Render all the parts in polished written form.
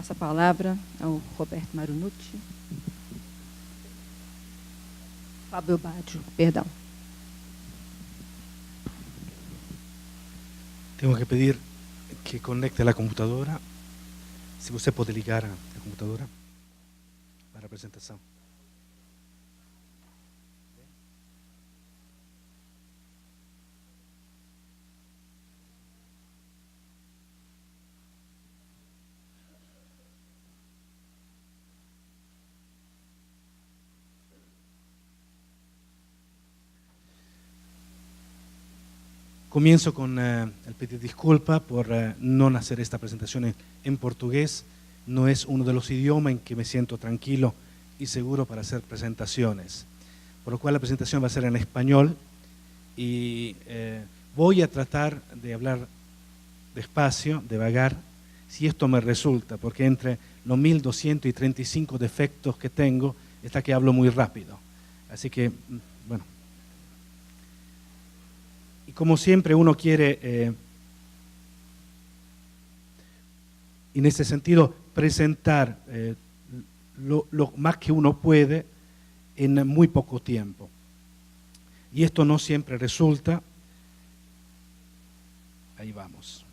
Passo a palavra ao Roberto Marunucci. Fábio Baggio, perdão. Tengo que pedir que conecte la computadora. Si usted puede ligar a la computadora para la presentación. Comienzo con el pedir disculpas por no hacer esta presentación en portugués. No es uno de los idiomas en que me siento tranquilo y seguro para hacer presentaciones. Por lo cual la presentación va a ser en español y voy a tratar de hablar despacio, de vagar, si esto me resulta, porque entre los 1235 defectos que tengo está que hablo muy rápido. Así que, bueno. Y como siempre uno quiere, en ese sentido, presentar lo más que uno puede en muy poco tiempo. Y esto no siempre resulta, ahí vamos,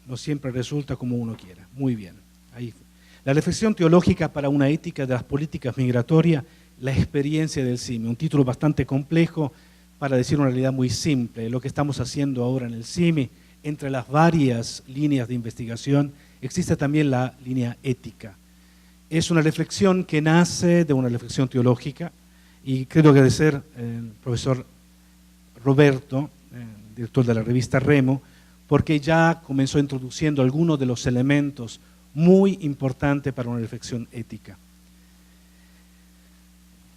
no siempre resulta como uno quiera. Muy bien. Ahí. La reflexión teológica para una ética de las políticas migratorias, la experiencia del CIMI, un título bastante complejo, para decir una realidad muy simple. Lo que estamos haciendo ahora en el CIMI, entre las varias líneas de investigación, existe también la línea ética. Es una reflexión que nace de una reflexión teológica y creo que debe ser el profesor Roberto, director de la revista Remo, porque ya comenzó introduciendo algunos de los elementos muy importantes para una reflexión ética.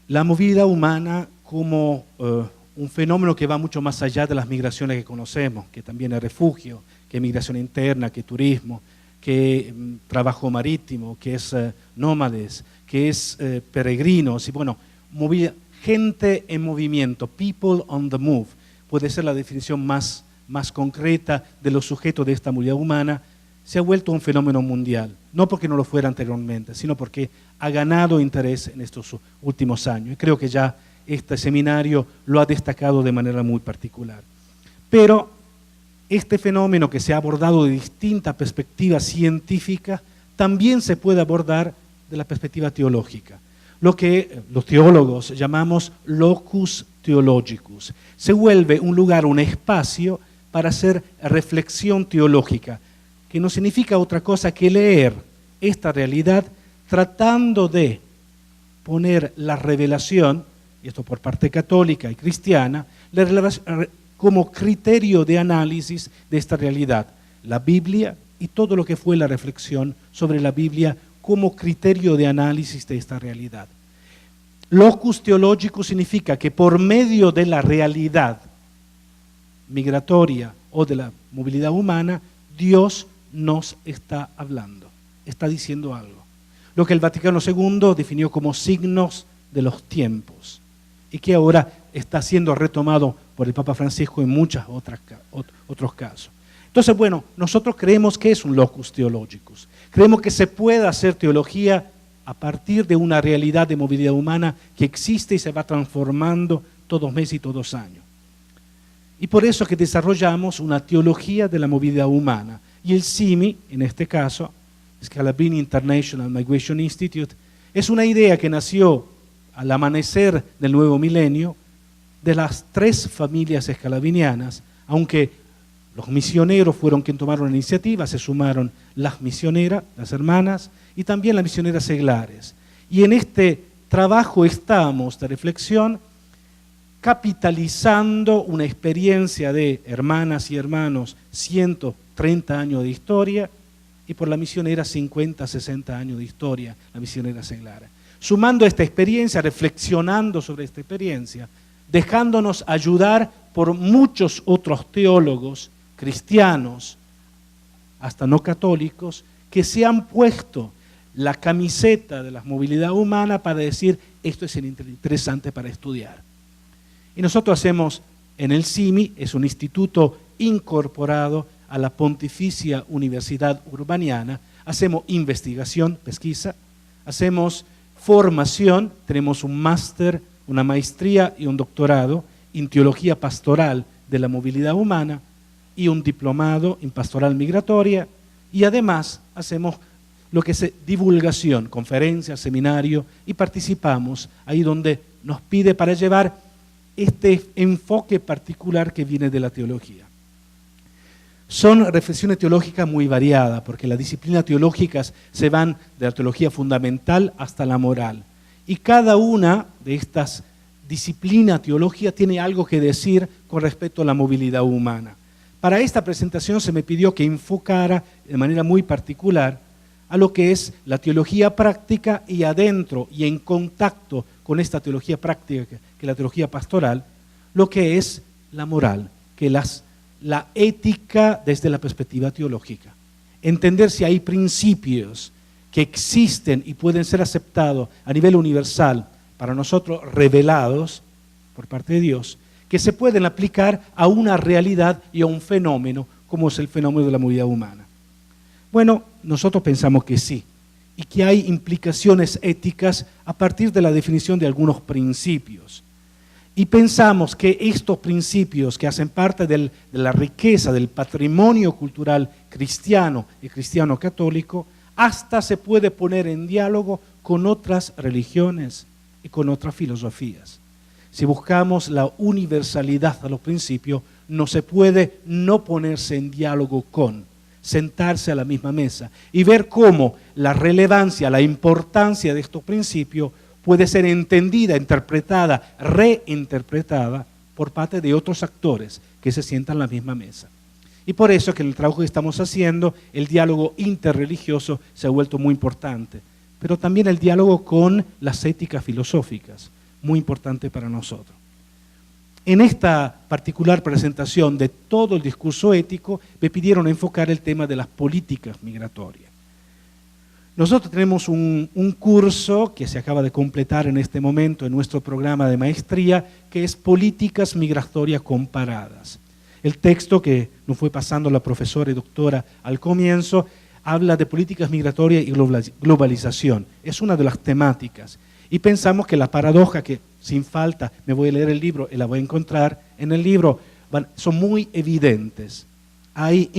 La movilidad humana como un fenómeno que va mucho más allá de las migraciones que conocemos, que también es refugio, que es migración interna, que es turismo, que trabajo marítimo, que es nómades, que es peregrinos, y bueno, gente en movimiento, people on the move, puede ser la definición más concreta de los sujetos de esta movilidad humana. Se ha vuelto un fenómeno mundial, no porque no lo fuera anteriormente, sino porque ha ganado interés en estos últimos años, y creo que ya este seminario lo ha destacado de manera muy particular. Pero este fenómeno que se ha abordado de distintas perspectivas científicas también se puede abordar de la perspectiva teológica, lo que los teólogos llamamos locus theologicus. Se vuelve un lugar, un espacio para hacer reflexión teológica, que no significa otra cosa que leer esta realidad tratando de poner la revelación, y esto por parte católica y cristiana, como criterio de análisis de esta realidad, la Biblia y todo lo que fue la reflexión sobre la Biblia como criterio de análisis de esta realidad. Locus teológico significa que por medio de la realidad migratoria o de la movilidad humana, Dios nos está hablando, está diciendo algo. Lo que el Vaticano II definió como signos de los tiempos, y que ahora está siendo retomado por el Papa Francisco en muchos otros casos. Entonces, bueno, nosotros creemos que es un locus theologicus. Creemos que se puede hacer teología a partir de una realidad de movilidad humana que existe y se va transformando todos meses y todos años. Y por eso que desarrollamos una teología de la movilidad humana. Y el CIMI, en este caso, Scalabrini International Migration Institute, es una idea que nació al amanecer del nuevo milenio de las 3 familias escalabinianas, aunque los misioneros fueron quienes tomaron la iniciativa, se sumaron las misioneras, las hermanas, y también las misioneras seglares. Y en este trabajo estamos de reflexión capitalizando una experiencia de hermanas y hermanos, 130 años de historia, y por la misionera 50, 60 años de historia, la misionera seglar. Sumando esta experiencia, reflexionando sobre esta experiencia, dejándonos ayudar por muchos otros teólogos cristianos, hasta no católicos, que se han puesto la camiseta de la movilidad humana para decir, esto es interesante para estudiar. Y nosotros hacemos en el CIMI, es un instituto incorporado a la Pontificia Universidad Urbaniana, hacemos investigación, pesquisa, hacemos formación, tenemos un máster, una maestría y un doctorado en teología pastoral de la movilidad humana y un diplomado en pastoral migratoria, y además hacemos lo que es divulgación, conferencias, seminario, y participamos ahí donde nos pide para llevar este enfoque particular que viene de la teología. Son reflexiones teológicas muy variadas, porque las disciplinas teológicas se van de la teología fundamental hasta la moral. Y cada una de estas disciplinas teológicas tiene algo que decir con respecto a la movilidad humana. Para esta presentación se me pidió que enfocara de manera muy particular a lo que es la teología práctica y adentro y en contacto con esta teología práctica, que es la teología pastoral, lo que es la moral, que es la ética desde la perspectiva teológica. Entender si hay principios que existen y pueden ser aceptados a nivel universal para nosotros, revelados por parte de Dios, que se pueden aplicar a una realidad y a un fenómeno, como es el fenómeno de la movilidad humana. Bueno, nosotros pensamos que sí, y que hay implicaciones éticas a partir de la definición de algunos principios. Y pensamos que estos principios que hacen parte de la riqueza, del patrimonio cultural cristiano y cristiano católico, hasta se puede poner en diálogo con otras religiones y con otras filosofías. Si buscamos la universalidad de los principios, no se puede no ponerse en diálogo con, sentarse a la misma mesa y ver cómo la relevancia, la importancia de estos principios puede ser entendida, interpretada, reinterpretada por parte de otros actores que se sientan a la misma mesa. Y por eso que en el trabajo que estamos haciendo, el diálogo interreligioso se ha vuelto muy importante, pero también el diálogo con las éticas filosóficas, muy importante para nosotros. En esta particular presentación de todo el discurso ético, me pidieron enfocar el tema de las políticas migratorias. Nosotros tenemos un curso que se acaba de completar en este momento en nuestro programa de maestría, que es Políticas Migratorias Comparadas. El texto que nos fue pasando la profesora y doctora al comienzo habla de políticas migratorias y globalización. Es una de las temáticas. Y pensamos que la paradoja que sin falta, me voy a leer el libro y la voy a encontrar en el libro, son muy evidentes. Hay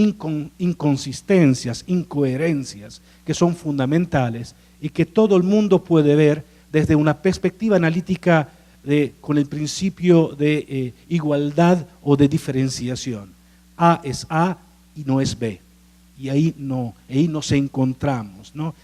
inconsistencias, incoherencias que son fundamentales y que todo el mundo puede ver desde una perspectiva analítica con el principio de igualdad o de diferenciación. A es A y no es B. Y ahí nos encontramos, ¿no?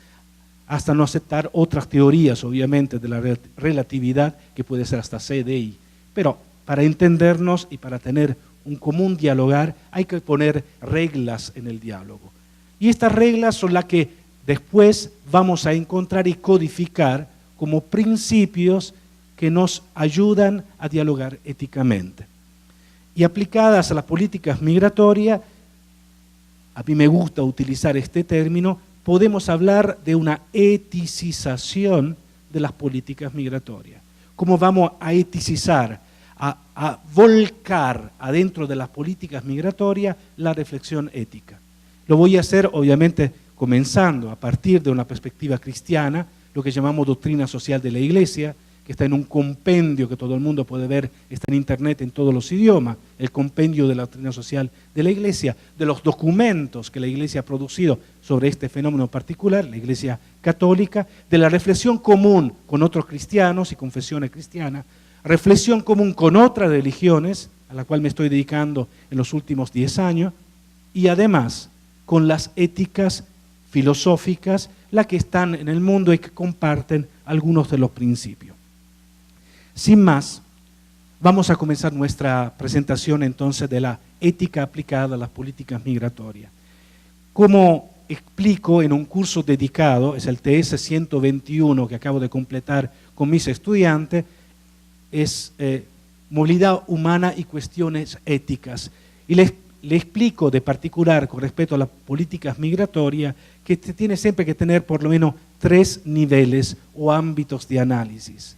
Hasta no aceptar otras teorías, obviamente, de la relatividad, que puede ser hasta C, D, I. Pero para entendernos y para tener un común dialogar, hay que poner reglas en el diálogo. Y estas reglas son las que después vamos a encontrar y codificar como principios que nos ayudan a dialogar éticamente. Y aplicadas a las políticas migratorias, a mí me gusta utilizar este término, podemos hablar de una eticización de las políticas migratorias. ¿Cómo vamos a eticizar, a volcar adentro de las políticas migratorias la reflexión ética? Lo voy a hacer, obviamente, comenzando a partir de una perspectiva cristiana, lo que llamamos doctrina social de la Iglesia, que está en un compendio que todo el mundo puede ver, está en internet en todos los idiomas, el compendio de la doctrina social de la Iglesia, de los documentos que la Iglesia ha producido sobre este fenómeno particular, la Iglesia católica, de la reflexión común con otros cristianos y confesiones cristianas, reflexión común con otras religiones, a la cual me estoy dedicando en los últimos 10 años, y además con las éticas filosóficas, las que están en el mundo y que comparten algunos de los principios. Sin más, vamos a comenzar nuestra presentación entonces de la ética aplicada a las políticas migratorias. Como explico en un curso dedicado, es el TS 121 que acabo de completar con mis estudiantes, es movilidad humana y cuestiones éticas. Y le explico de particular con respecto a las políticas migratorias que tiene siempre que tener por lo menos 3 niveles o ámbitos de análisis.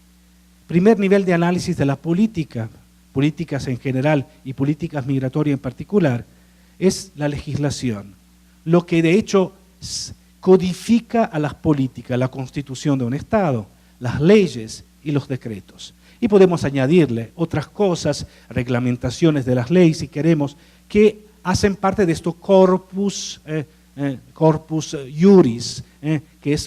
Primer nivel de análisis de la política, políticas en general y políticas migratorias en particular, es la legislación, lo que de hecho codifica a las políticas, la constitución de un Estado, las leyes y los decretos. Y podemos añadirle otras cosas, reglamentaciones de las leyes, si queremos, que hacen parte de esto corpus iuris, que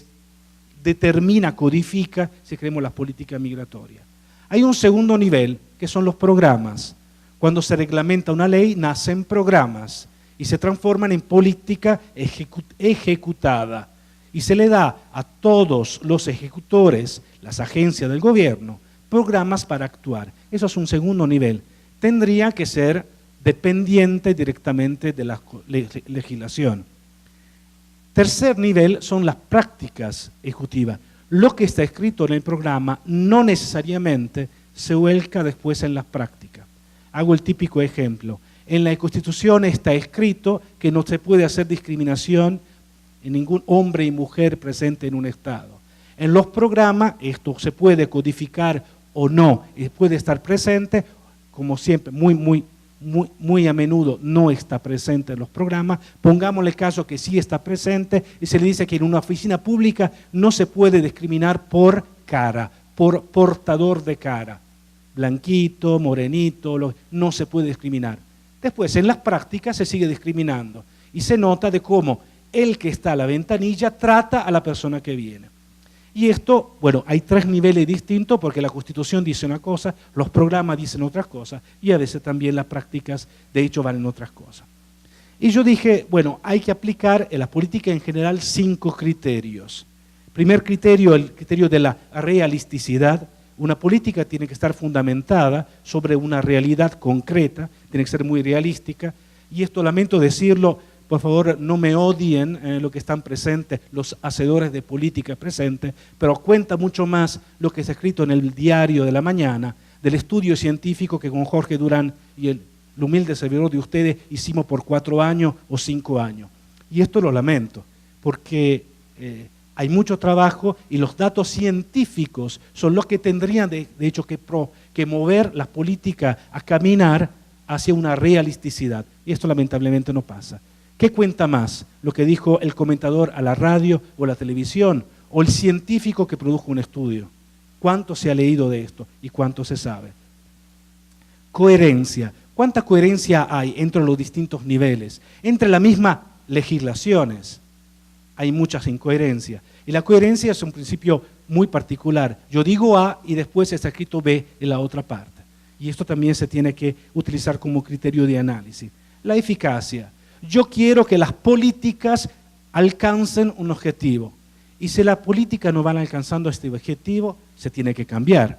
determina, codifica, si queremos, la política migratoria. Hay un segundo nivel, que son los programas. Cuando se reglamenta una ley, nacen programas y se transforman en política ejecutada. Y se le da a todos los ejecutores, las agencias del gobierno, programas para actuar. Eso es un segundo nivel. Tendría que ser dependiente directamente de la legislación. Tercer nivel son las prácticas ejecutivas. Lo que está escrito en el programa no necesariamente se vuelca después en las prácticas. Hago el típico ejemplo. En la Constitución está escrito que no se puede hacer discriminación en ningún hombre y mujer presente en un Estado. En los programas esto se puede codificar o no, puede estar presente, como siempre, muy a menudo no está presente en los programas. Pongámosle el caso que sí está presente y se le dice que en una oficina pública no se puede discriminar por cara, por portador de cara. Blanquito, morenito, no se puede discriminar. Después, en las prácticas se sigue discriminando y se nota de cómo el que está a la ventanilla trata a la persona que viene. Y esto, bueno, hay tres niveles distintos porque la Constitución dice una cosa, los programas dicen otras cosas y a veces también las prácticas de hecho valen otras cosas. Y yo dije, bueno, hay que aplicar en la política en general 5 criterios. Primer criterio, el criterio de la realisticidad. Una política tiene que estar fundamentada sobre una realidad concreta, tiene que ser muy realística, y esto lamento decirlo, por favor no me odien lo que están presentes, los hacedores de política presentes, pero cuenta mucho más lo que está escrito en el diario de la mañana, del estudio científico que con Jorge Durán y el humilde servidor de ustedes hicimos por 4 años o 5 años. Y esto lo lamento, porque hay mucho trabajo y los datos científicos son los que tendrían de hecho que mover la política a caminar hacia una realisticidad. Y esto lamentablemente no pasa. ¿Qué cuenta más? ¿Lo que dijo el comentador a la radio o a la televisión? ¿O el científico que produjo un estudio? ¿Cuánto se ha leído de esto y cuánto se sabe? Coherencia. ¿Cuánta coherencia hay entre los distintos niveles? Entre las mismas legislaciones hay muchas incoherencias. Y la coherencia es un principio muy particular. Yo digo A y después está escrito B en la otra parte. Y esto también se tiene que utilizar como criterio de análisis. La eficacia. Yo quiero que las políticas alcancen un objetivo. Y si las políticas no van alcanzando este objetivo, se tiene que cambiar.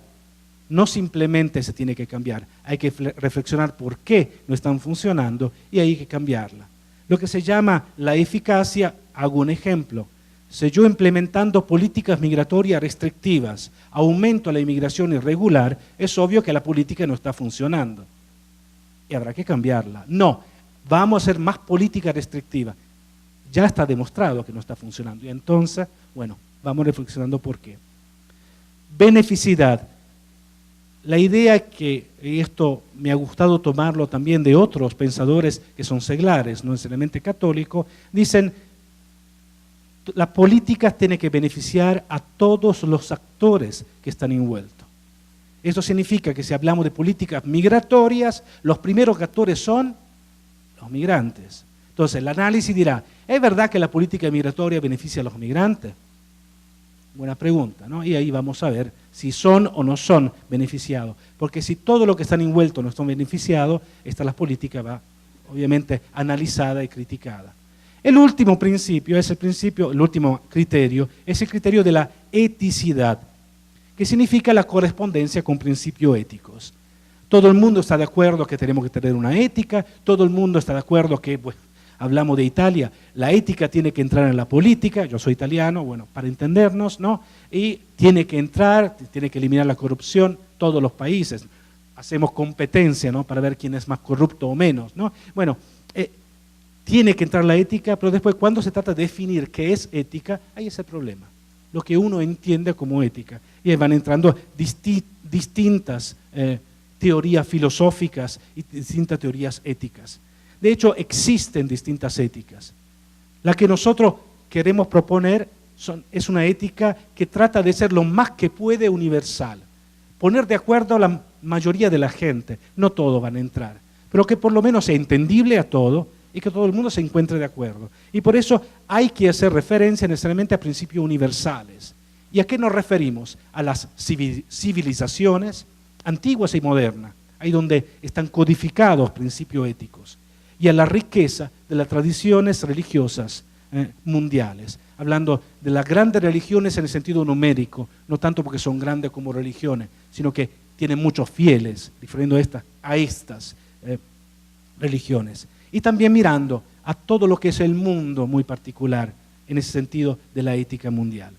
No simplemente se tiene que cambiar, hay que reflexionar por qué no están funcionando y hay que cambiarla. Lo que se llama la eficacia, hago un ejemplo. Si yo implementando políticas migratorias restrictivas aumento la inmigración irregular, es obvio que la política no está funcionando y habrá que cambiarla. No, vamos a hacer más política restrictiva. Ya está demostrado que no está funcionando y entonces, bueno, vamos reflexionando por qué. Beneficidad. La idea que, y esto me ha gustado tomarlo también de otros pensadores que son seglares, no necesariamente católicos, dicen la política tiene que beneficiar a todos los actores que están envueltos. Eso significa que si hablamos de políticas migratorias, los primeros actores son los migrantes. Entonces el análisis dirá, ¿es verdad que la política migratoria beneficia a los migrantes? Buena pregunta, ¿no? Y ahí vamos a ver si son o no son beneficiados. Porque si todo lo que están envueltos no están beneficiados, la política va obviamente analizada y criticada. El último principio es el último criterio, es el criterio de la eticidad, que significa la correspondencia con principios éticos. Todo el mundo está de acuerdo que tenemos que tener una ética, todo el mundo está de acuerdo que, bueno, hablamos de Italia, la ética tiene que entrar en la política, yo soy italiano, bueno, para entendernos, ¿no? Y tiene que entrar, tiene que eliminar la corrupción, todos los países, hacemos competencia, ¿no? Para ver quién es más corrupto o menos, ¿no? Bueno, tiene que entrar la ética, pero después cuando se trata de definir qué es ética, ahí es el problema, lo que uno entiende como ética, y ahí van entrando distintas teorías filosóficas y distintas teorías éticas. De hecho, existen distintas éticas. La que nosotros queremos proponer es una ética que trata de ser lo más que puede universal. Poner de acuerdo a la mayoría de la gente. No todos van a entrar, pero que por lo menos sea entendible a todo y que todo el mundo se encuentre de acuerdo. Y por eso hay que hacer referencia necesariamente a principios universales. ¿Y a qué nos referimos? A las civilizaciones antiguas y modernas, ahí donde están codificados principios éticos, y a la riqueza de las tradiciones religiosas mundiales, hablando de las grandes religiones en el sentido numérico, no tanto porque son grandes como religiones, sino que tienen muchos fieles, refiriendo a estas religiones. Y también mirando a todo lo que es el mundo muy particular, en ese sentido de la ética mundial.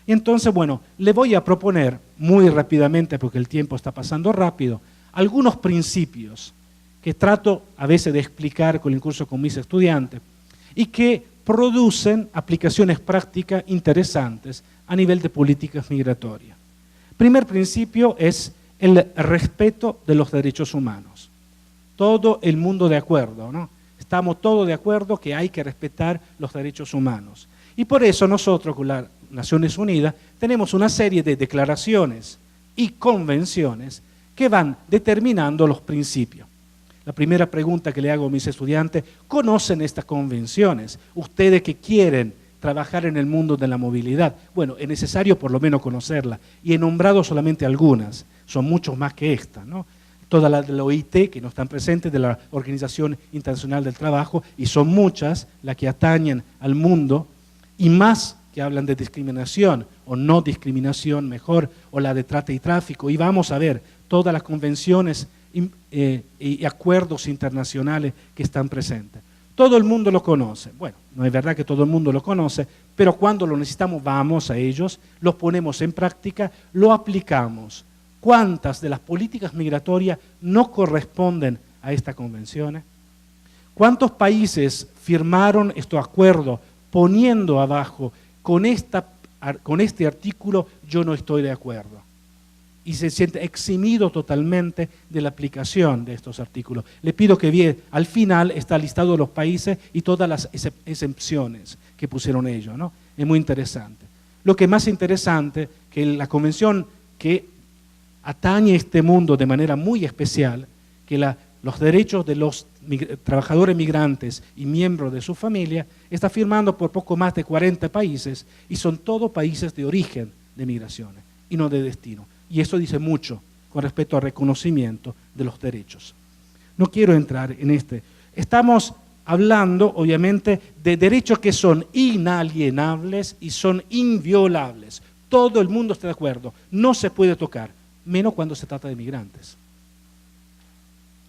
Y entonces, bueno, le voy a proponer muy rápidamente, porque el tiempo está pasando rápido, algunos principios que trato a veces de explicar con el curso con mis estudiantes y que producen aplicaciones prácticas interesantes a nivel de políticas migratorias. Primer principio es el respeto de los derechos humanos. Todo el mundo de acuerdo, ¿no? Estamos todos de acuerdo que hay que respetar los derechos humanos. Y por eso nosotros con las Naciones Unidas tenemos una serie de declaraciones y convenciones que van determinando los principios. La primera pregunta que le hago a mis estudiantes: ¿conocen estas convenciones? Ustedes que quieren trabajar en el mundo de la movilidad. Bueno, es necesario por lo menos conocerla. Y he nombrado solamente algunas, son muchos más que estas, ¿no? Todas las de la OIT, que no están presentes, de la Organización Internacional del Trabajo, y son muchas las que atañen al mundo, y más que hablan de discriminación, o no discriminación mejor, o la de trata y tráfico, y vamos a ver todas las convenciones y acuerdos internacionales que están presentes. Todo el mundo lo conoce. Bueno, no es verdad que todo el mundo lo conoce, pero cuando lo necesitamos vamos a ellos, los ponemos en práctica, lo aplicamos. ¿Cuántas de las políticas migratorias no corresponden a estas convenciones? ¿Cuántos países firmaron estos acuerdos poniendo abajo con este artículo yo no estoy de acuerdo? Y se siente eximido totalmente de la aplicación de estos artículos. Le pido que vea, al final está listado los países y todas las excepciones que pusieron ellos, ¿no? Es muy interesante. Lo que es más interesante, que la convención que atañe este mundo de manera muy especial, que los derechos de los trabajadores migrantes y miembros de su familia, está firmando por poco más de 40 países, y son todos países de origen de migraciones y no de destino. Y eso dice mucho con respecto al reconocimiento de los derechos. No quiero entrar en este. Estamos hablando, obviamente, de derechos que son inalienables y son inviolables. Todo el mundo está de acuerdo. No se puede tocar, menos cuando se trata de migrantes.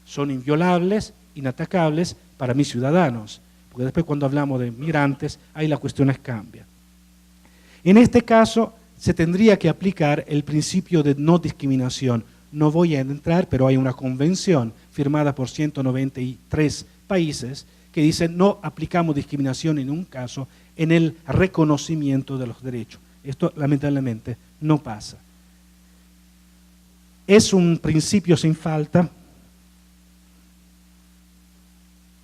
Son inviolables, inatacables para mis ciudadanos, porque después cuando hablamos de migrantes, ahí la cuestión cambia. En este caso, se tendría que aplicar el principio de no discriminación. No voy a entrar, pero hay una convención firmada por 193 países que dice no aplicamos discriminación en un caso en el reconocimiento de los derechos. Esto lamentablemente no pasa. Es un principio sin falta.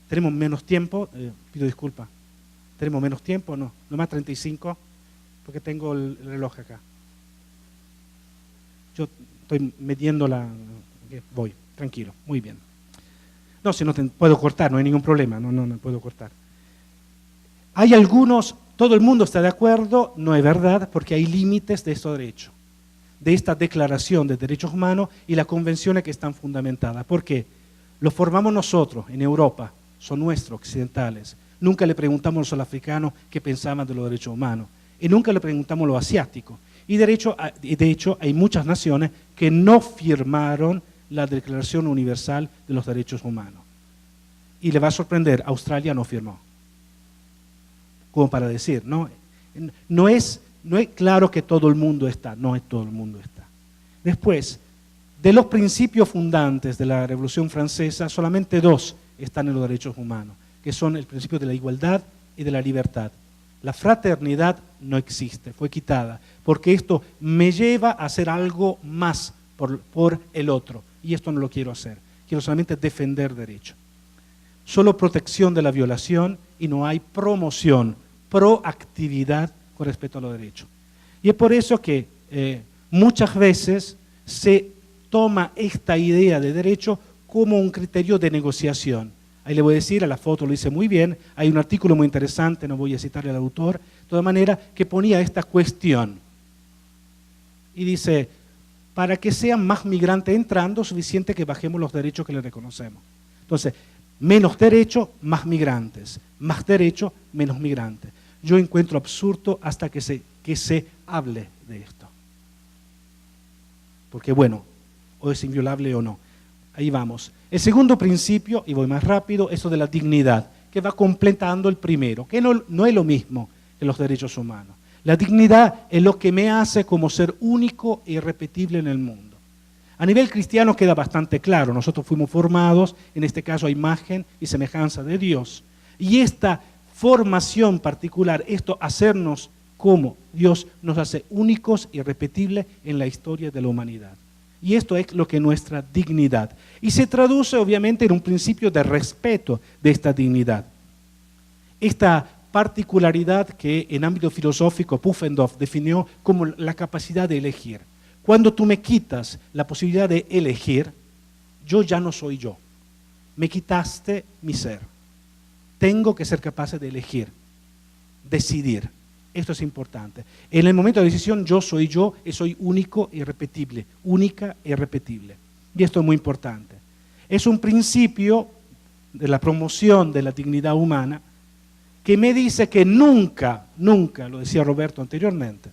¿Tenemos menos tiempo? Pido disculpas. ¿Tenemos menos tiempo? No, nomás 35. Porque tengo el reloj acá. Yo estoy midiendo voy, tranquilo, muy bien. No, si no puedo cortar, no hay ningún problema, no puedo cortar. Hay algunos, todo el mundo está de acuerdo, no es verdad, porque hay límites de estos derechos, de esta declaración de derechos humanos y las convenciones que están fundamentadas. ¿Por qué? Lo formamos nosotros en Europa, son nuestros, occidentales. Nunca le preguntamos a los africanos qué pensaban de los derechos humanos. Y nunca le preguntamos a los asiáticos. Y de hecho hay muchas naciones que no firmaron la Declaración Universal de los Derechos Humanos. Y le va a sorprender, Australia no firmó. Como para decir, no es claro que todo el mundo está, no es todo el mundo está. Después, de los principios fundantes de la Revolución Francesa, solamente 2 están en los derechos humanos, que son el principio de la igualdad y de la libertad. La fraternidad no existe, fue quitada, porque esto me lleva a hacer algo más por el otro, y esto no lo quiero hacer. Quiero solamente defender derechos. solo protección de la violación y no hay promoción, proactividad con respecto a los derechos. Y es por eso que muchas veces se toma esta idea de derecho como un criterio de negociación. Ahí le voy a decir, a la foto lo dice muy bien, hay un artículo muy interesante, no voy a citarle al autor, de todas maneras, que ponía esta cuestión. Y dice, para que sean más migrantes entrando, suficiente que bajemos los derechos que le reconocemos. Entonces, menos derechos, más migrantes. Más derechos, menos migrantes. Yo encuentro absurdo hasta que se hable de esto. Porque bueno, o es inviolable o no. Ahí vamos. El segundo principio, y voy más rápido, eso de la dignidad, que va completando el primero, que no es lo mismo que los derechos humanos. La dignidad es lo que me hace como ser único e irrepetible en el mundo. A nivel cristiano queda bastante claro, nosotros fuimos formados, en este caso a imagen y semejanza de Dios. Y esta formación particular, esto hacernos como Dios, nos hace únicos e irrepetibles en la historia de la humanidad. Y esto es lo que es nuestra dignidad. Y se traduce obviamente en un principio de respeto de esta dignidad. Esta particularidad que en ámbito filosófico Pufendorf definió como la capacidad de elegir. Cuando tú me quitas la posibilidad de elegir, yo ya no soy yo. Me quitaste mi ser. Tengo que ser capaz de elegir, decidir. Esto es importante. En el momento de decisión, yo soy yo y soy único e irrepetible. Única e irrepetible. Y esto es muy importante. Es un principio de la promoción de la dignidad humana que me dice que nunca, lo decía Roberto anteriormente,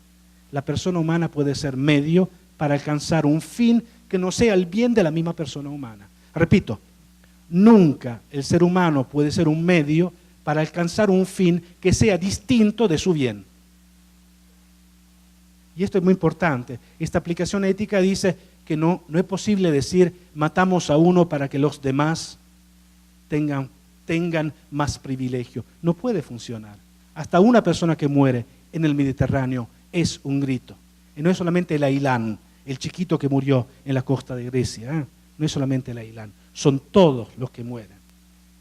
la persona humana puede ser medio para alcanzar un fin que no sea el bien de la misma persona humana. Repito, nunca el ser humano puede ser un medio para alcanzar un fin que sea distinto de su bien. Y esto es muy importante. Esta aplicación ética dice que no es posible decir matamos a uno para que los demás tengan más privilegio. No puede funcionar. Hasta una persona que muere en el Mediterráneo es un grito. Y no es solamente el Ailán, el chiquito que murió en la costa de Grecia. No es solamente el Ailán, son todos los que mueren.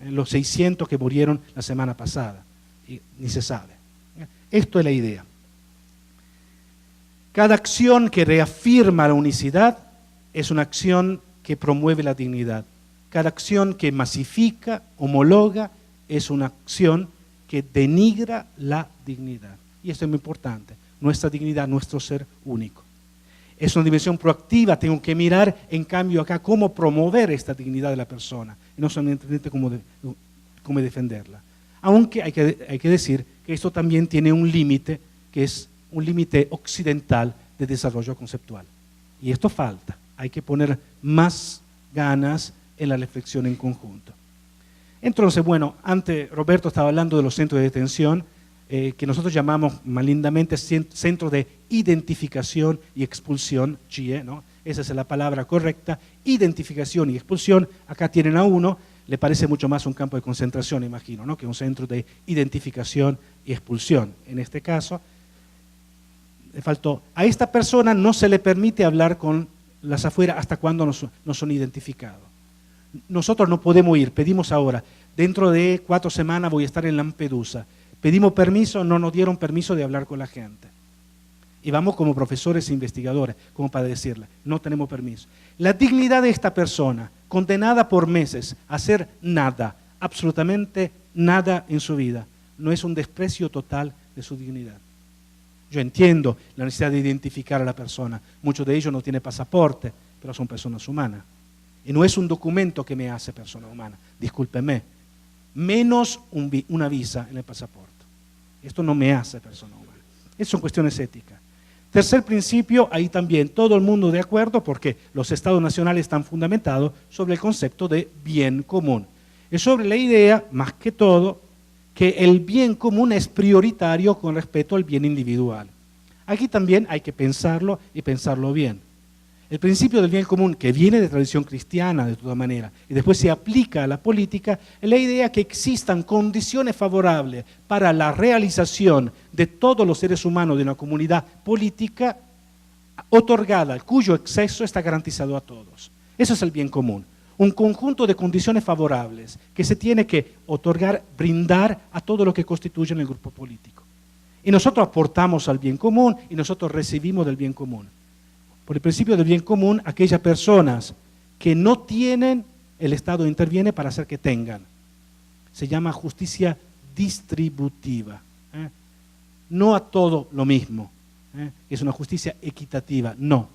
Los 600 que murieron la semana pasada. Y ni se sabe. Esto es la idea. Cada acción que reafirma la unicidad es una acción que promueve la dignidad. Cada acción que masifica, homologa, es una acción que denigra la dignidad. Y esto es muy importante. Nuestra dignidad, nuestro ser único. Es una dimensión proactiva. Tengo que mirar, en cambio, acá cómo promover esta dignidad de la persona. Y no solamente cómo defenderla. Aunque hay que decir que esto también tiene un límite, que es un límite occidental de desarrollo conceptual. Y esto falta. Hay que poner más ganas en la reflexión en conjunto. Entonces, bueno, antes Roberto estaba hablando de los centros de detención, que nosotros llamamos más lindamente centros de identificación y expulsión, CIE, ¿no? Esa es la palabra correcta, identificación y expulsión. Acá tienen a uno, le parece mucho más un campo de concentración, imagino, ¿no? Que un centro de identificación y expulsión. En este caso, le faltó, a esta persona no se le permite hablar con las afueras hasta cuando no son identificados. Nosotros no podemos ir, pedimos ahora, dentro de 4 semanas voy a estar en Lampedusa. Pedimos permiso, no nos dieron permiso de hablar con la gente. Y vamos como profesores e investigadores, como para decirle, no tenemos permiso. La dignidad de esta persona, condenada por meses a hacer nada, absolutamente nada en su vida, no es un desprecio total de su dignidad. Yo entiendo la necesidad de identificar a la persona. Muchos de ellos no tienen pasaporte, pero son personas humanas. Y no es un documento que me hace persona humana, discúlpeme. Menos una visa en el pasaporte. Esto no me hace persona humana. Esas son cuestiones éticas. Tercer principio, ahí también todo el mundo de acuerdo porque los estados nacionales están fundamentados sobre el concepto de bien común. Es sobre la idea, más que todo, que el bien común es prioritario con respecto al bien individual. Aquí también hay que pensarlo y pensarlo bien. El principio del bien común, que viene de tradición cristiana de toda manera, y después se aplica a la política, es la idea que existan condiciones favorables para la realización de todos los seres humanos de una comunidad política otorgada, cuyo acceso está garantizado a todos. Eso es el bien común. un conjunto de condiciones favorables que se tiene que otorgar, brindar a todo lo que constituye el grupo político. Y nosotros aportamos al bien común y nosotros recibimos del bien común. Por el principio del bien común, aquellas personas que no tienen, el Estado interviene para hacer que tengan. Se llama justicia distributiva. No a todo lo mismo. Es una justicia equitativa, no.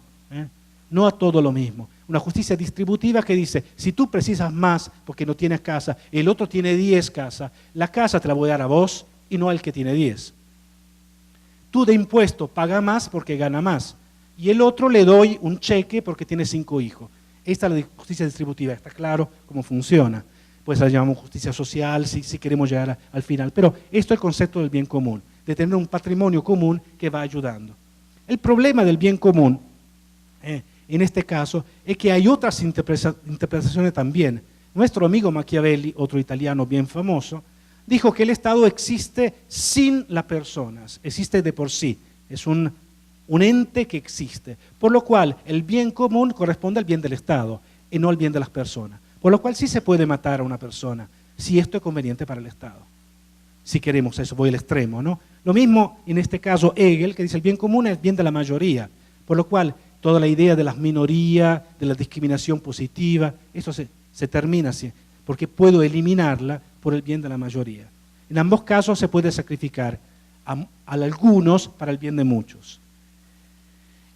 No a todo lo mismo. Una justicia distributiva que dice, si tú precisas más porque no tienes casa, el otro tiene 10 casas, la casa te la voy a dar a vos y no al que tiene 10. Tú de impuesto paga más porque gana más y el otro le doy un cheque porque tiene 5 hijos. Esta es la justicia distributiva, está claro cómo funciona. Pues la llamamos justicia social si queremos llegar al final. Pero esto es el concepto del bien común, de tener un patrimonio común que va ayudando. El problema del bien común, en este caso, es que hay otras interpretaciones también. Nuestro amigo Machiavelli, otro italiano bien famoso, dijo que el Estado existe sin las personas, existe de por sí, es un ente que existe, por lo cual el bien común corresponde al bien del Estado y no al bien de las personas, por lo cual sí se puede matar a una persona si esto es conveniente para el Estado. Si queremos eso, voy al extremo, ¿no? Lo mismo en este caso Hegel, que dice el bien común es el bien de la mayoría, por lo cual toda la idea de las minorías, de la discriminación positiva, eso se termina así, porque puedo eliminarla por el bien de la mayoría. En ambos casos se puede sacrificar a algunos para el bien de muchos.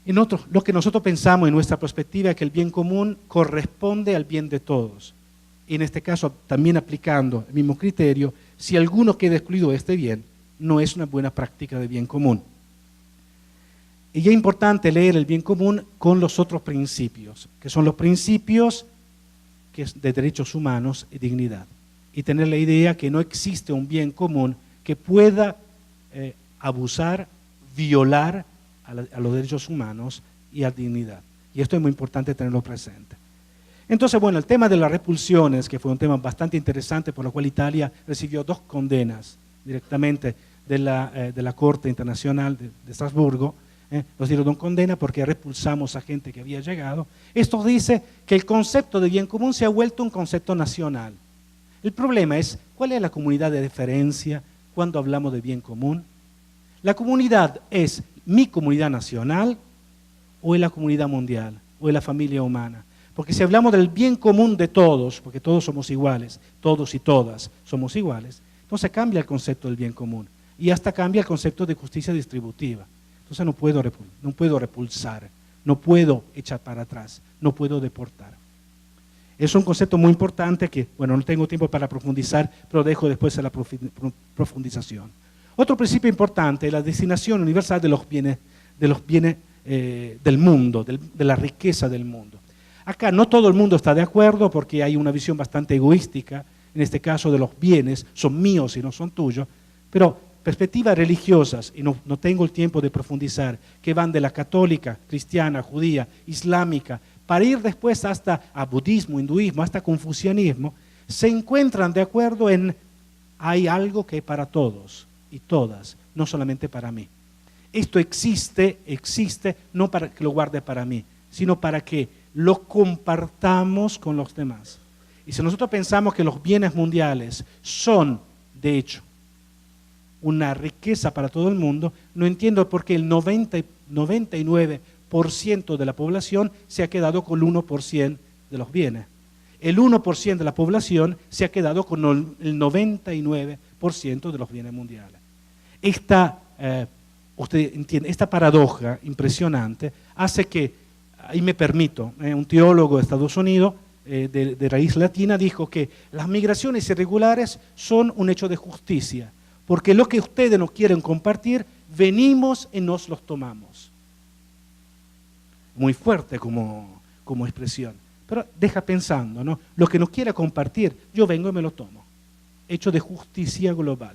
En otros, lo que nosotros pensamos en nuestra perspectiva es que el bien común corresponde al bien de todos. Y en este caso, también aplicando el mismo criterio, si alguno queda excluido de este bien, no es una buena práctica de bien común. Y es importante leer el bien común con los otros principios, que son los principios de derechos humanos y dignidad. Y tener la idea que no existe un bien común que pueda abusar, violar a los derechos humanos y a la dignidad. Y esto es muy importante tenerlo presente. Entonces, bueno, el tema de las repulsiones, que fue un tema bastante interesante, por lo cual Italia recibió 2 condenas directamente de la Corte Internacional de Estrasburgo. Nos dieron 2 condenas porque repulsamos a gente que había llegado. Esto dice que el concepto de bien común se ha vuelto un concepto nacional. El problema es, ¿cuál es la comunidad de referencia cuando hablamos de bien común? ¿La comunidad es mi comunidad nacional o es la comunidad mundial o es la familia humana? Porque si hablamos del bien común de todos, porque todos somos iguales, todos y todas somos iguales, entonces cambia el concepto del bien común y hasta cambia el concepto de justicia distributiva. Entonces no puedo repulsar, no puedo echar para atrás, no puedo deportar. Es un concepto muy importante que, bueno, no tengo tiempo para profundizar, pero dejo después la profundización. Otro principio importante es la destinación universal de los bienes del mundo, de la riqueza del mundo. Acá no todo el mundo está de acuerdo porque hay una visión bastante egoística, en este caso de los bienes, son míos y no son tuyos, pero perspectivas religiosas, y no tengo el tiempo de profundizar, que van de la católica, cristiana, judía, islámica, para ir después hasta a budismo, hinduismo, hasta confucianismo, se encuentran de acuerdo en hay algo que es para todos y todas, no solamente para mí. Esto existe no para que lo guarde para mí, sino para que lo compartamos con los demás. Y si nosotros pensamos que los bienes mundiales son, de hecho, una riqueza para todo el mundo, no entiendo por qué el 99% de la población se ha quedado con el 1% de los bienes. El 1% de la población se ha quedado con el 99% de los bienes mundiales. Usted entiende, esta paradoja impresionante hace que, ahí me permito, un teólogo de Estados Unidos, de raíz latina, dijo que las migraciones irregulares son un hecho de justicia, porque lo que ustedes no quieren compartir, venimos y nos los tomamos. Muy fuerte como expresión, pero deja pensando, ¿no? Lo que no quiera compartir, yo vengo y me lo tomo. Hecho de justicia global.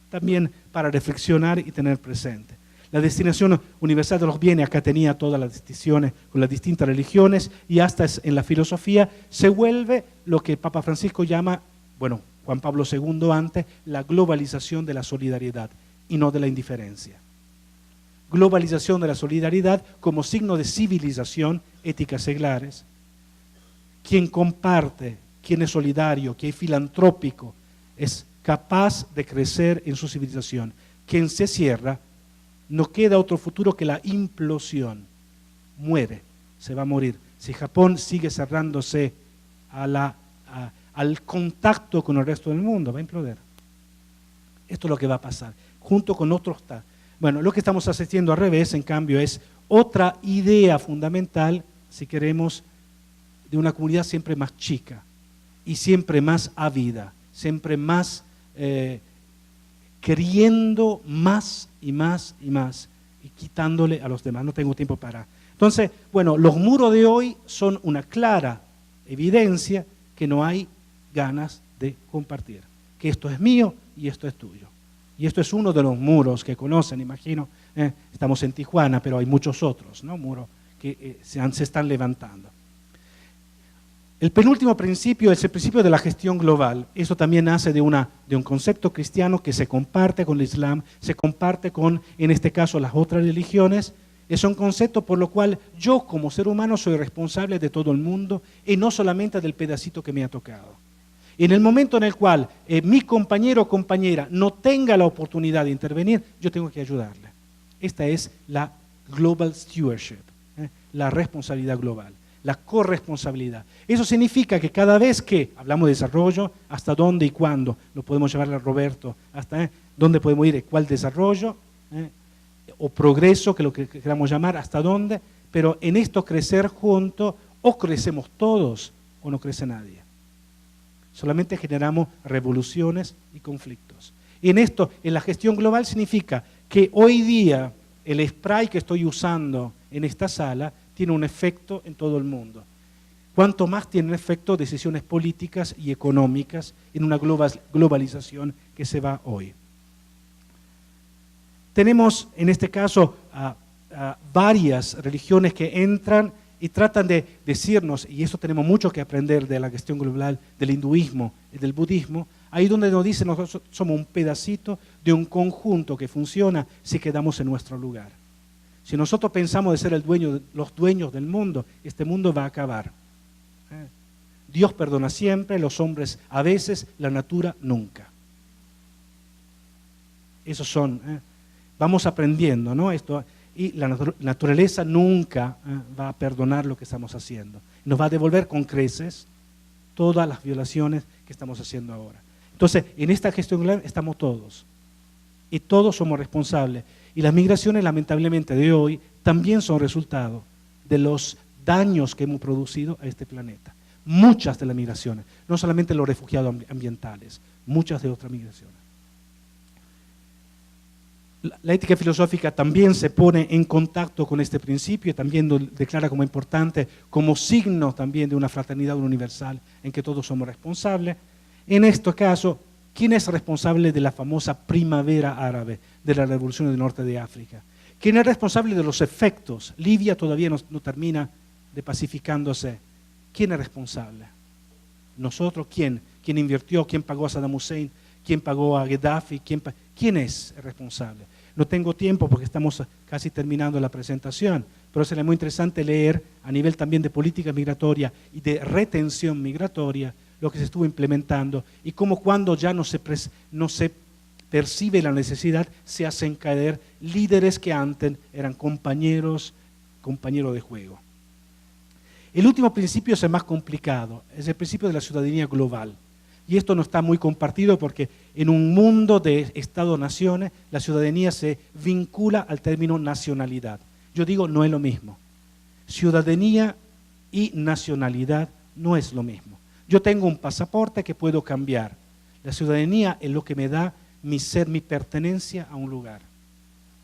También para reflexionar y tener presente. La destinación universal de los bienes, acá tenía todas las distinciones con las distintas religiones y hasta en la filosofía se vuelve lo que el Papa Francisco llama, bueno, Juan Pablo II antes, la globalización de la solidaridad y no de la indiferencia. Globalización de la solidaridad como signo de civilización, éticas seglares, quien comparte, quien es solidario, quien es filantrópico, es capaz de crecer en su civilización. Quien se cierra, no queda otro futuro que la implosión. Muere, se va a morir. Si Japón sigue cerrándose al contacto con el resto del mundo, va a implodir. Esto es lo que va a pasar, junto con otros. Bueno, lo que estamos asistiendo al revés, en cambio, es otra idea fundamental, si queremos, de una comunidad siempre más chica y siempre más ávida, siempre más queriendo más y más y más y quitándole a los demás. No tengo tiempo para. Entonces, bueno, los muros de hoy son una clara evidencia que no hay ganas de compartir, que esto es mío y esto es tuyo. Y esto es uno de los muros que conocen, imagino. Estamos en Tijuana, pero hay muchos otros, ¿no? Muros que se están levantando. El penúltimo principio es el principio de la gestión global. Eso también nace de un concepto cristiano que se comparte con el Islam, se comparte con, en este caso, las otras religiones. Es un concepto por lo cual yo como ser humano soy responsable de todo el mundo y no solamente del pedacito que me ha tocado. En el momento en el cual mi compañero o compañera no tenga la oportunidad de intervenir, yo tengo que ayudarle. Esta es la global stewardship, la responsabilidad global, la corresponsabilidad. Eso significa que cada vez que hablamos de desarrollo, hasta dónde y cuándo, lo podemos llevar a Roberto, hasta dónde podemos ir, cuál desarrollo, o progreso, que lo que queramos llamar, hasta dónde, pero en esto crecer juntos, o crecemos todos o no crece nadie. Solamente generamos revoluciones y conflictos. Y en esto, en la gestión global significa que hoy día el spray que estoy usando en esta sala tiene un efecto en todo el mundo. Cuanto más tienen efecto decisiones políticas y económicas en una globalización que se va hoy. Tenemos en este caso varias religiones que entran y tratan de decirnos, y eso tenemos mucho que aprender de la gestión global del hinduismo y del budismo, ahí donde nos dicen nosotros somos un pedacito de un conjunto que funciona si quedamos en nuestro lugar. Si nosotros pensamos de ser los dueños del mundo, este mundo va a acabar. Dios perdona siempre, los hombres a veces, la natura nunca. Esos son, vamos aprendiendo, ¿no? Esto. Y la naturaleza nunca va a perdonar lo que estamos haciendo. Nos va a devolver con creces todas las violaciones que estamos haciendo ahora. Entonces, en esta gestión global estamos todos. Y todos somos responsables. Y las migraciones, lamentablemente, de hoy también son resultado de los daños que hemos producido a este planeta. Muchas de las migraciones, no solamente los refugiados ambientales, muchas de otras migraciones. La ética filosófica también se pone en contacto con este principio y también lo declara como importante, como signo también de una fraternidad universal en que todos somos responsables. En este caso, ¿quién es responsable de la famosa primavera árabe, de la revolución del norte de África? ¿Quién es responsable de los efectos? Libia todavía no termina de pacificándose. ¿Quién es responsable? ¿Nosotros? ¿Quién? ¿Quién invirtió? ¿Quién pagó a Saddam Hussein? ¿Quién pagó a Gaddafi? ¿Quién es el responsable? No tengo tiempo porque estamos casi terminando la presentación, pero sería muy interesante leer a nivel también de política migratoria y de retención migratoria lo que se estuvo implementando y cómo cuando ya no se percibe la necesidad se hacen caer líderes que antes eran compañeros de juego. El último principio es el más complicado, es el principio de la ciudadanía global. Y esto no está muy compartido porque en un mundo de Estado-naciones la ciudadanía se vincula al término nacionalidad. Yo digo, no es lo mismo. Ciudadanía y nacionalidad no es lo mismo. Yo tengo un pasaporte que puedo cambiar. La ciudadanía es lo que me da mi ser, mi pertenencia a un lugar.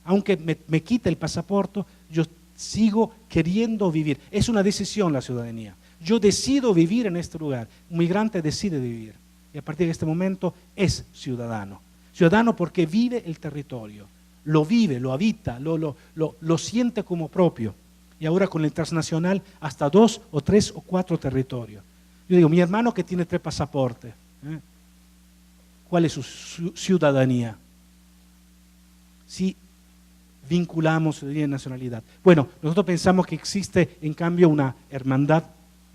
Aunque me quite el pasaporte, yo sigo queriendo vivir. Es una decisión la ciudadanía. Yo decido vivir en este lugar. Un migrante decide vivir. Y a partir de este momento es ciudadano. Ciudadano porque vive el territorio, lo vive, lo habita, lo siente como propio. Y ahora con el transnacional hasta 2 o 3 o 4 territorios. Yo digo, mi hermano que tiene 3 pasaportes, ¿cuál es su ciudadanía? Si vinculamos ciudadanía y nacionalidad. Bueno, nosotros pensamos que existe en cambio una hermandad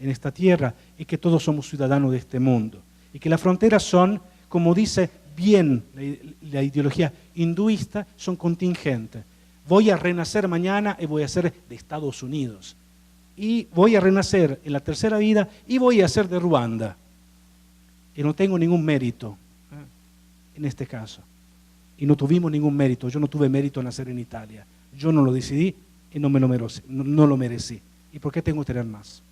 en esta tierra y que todos somos ciudadanos de este mundo. Y que las fronteras son, como dice bien la ideología hinduista, son contingentes. Voy a renacer mañana y voy a ser de Estados Unidos. Y voy a renacer en la tercera vida y voy a ser de Ruanda. Y no tengo ningún mérito en este caso. Y no tuvimos ningún mérito. Yo no tuve mérito en nacer en Italia. Yo no lo decidí y no lo merecí. ¿Y por qué tengo que tener más?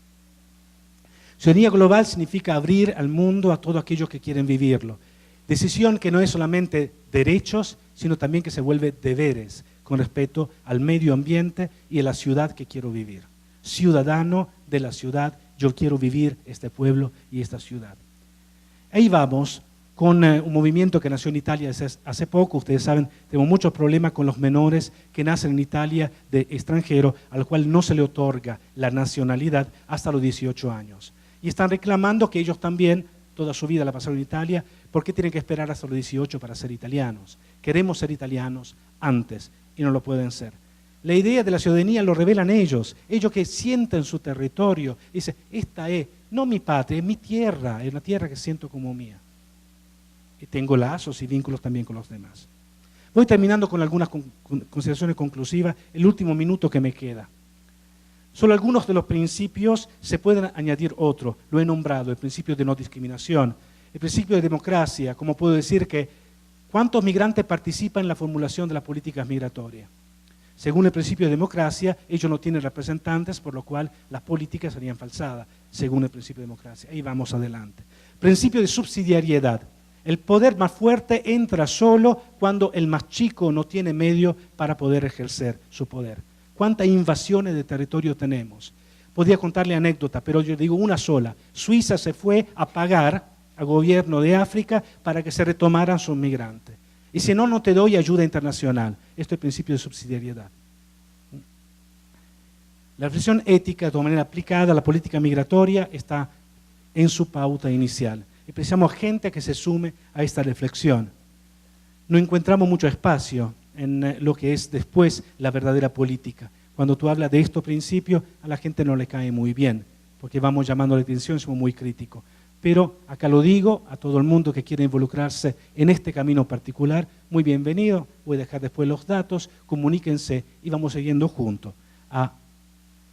Ciudadanía global significa abrir al mundo a todos aquellos que quieren vivirlo. Decisión que no es solamente derechos, sino también que se vuelve deberes con respecto al medio ambiente y a la ciudad que quiero vivir. Ciudadano de la ciudad, yo quiero vivir este pueblo y esta ciudad. Ahí vamos con un movimiento que nació en Italia hace poco. Ustedes saben, tenemos muchos problemas con los menores que nacen en Italia de extranjero, al cual no se le otorga la nacionalidad hasta los 18 años. Y están reclamando que ellos también, toda su vida la pasaron en Italia, ¿por qué tienen que esperar hasta los 18 para ser italianos? Queremos ser italianos antes y no lo pueden ser. La idea de la ciudadanía lo revelan ellos que sienten su territorio. Dicen, esta es no mi patria, es mi tierra, es una tierra que siento como mía. Y tengo lazos y vínculos también con los demás. Voy terminando con algunas consideraciones conclusivas, el último minuto que me queda. Solo algunos de los principios, se pueden añadir otros, lo he nombrado, el principio de no discriminación, el principio de democracia, como puedo decir que ¿cuántos migrantes participan en la formulación de las políticas migratorias? Según el principio de democracia, ellos no tienen representantes, por lo cual las políticas serían falsadas, según el principio de democracia. Ahí vamos adelante. Principio de subsidiariedad. El poder más fuerte entra solo cuando el más chico no tiene medio para poder ejercer su poder. ¿Cuántas invasiones de territorio tenemos? Podría contarle anécdotas, pero yo digo una sola. Suiza se fue a pagar al gobierno de África para que se retomaran sus migrantes. Y si no, no te doy ayuda internacional. Esto es el principio de subsidiariedad. La reflexión ética, de toda manera aplicada a la política migratoria, está en su pauta inicial. Y precisamos gente que se sume a esta reflexión. No encontramos mucho espacio en lo que es después la verdadera política. Cuando tú hablas de estos principios, a la gente no le cae muy bien, porque vamos llamando la atención, somos muy críticos. Pero acá lo digo a todo el mundo que quiere involucrarse en este camino particular, muy bienvenido. Voy a dejar después los datos, comuníquense y vamos siguiendo juntos,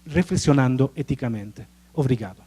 reflexionando éticamente. Obrigado.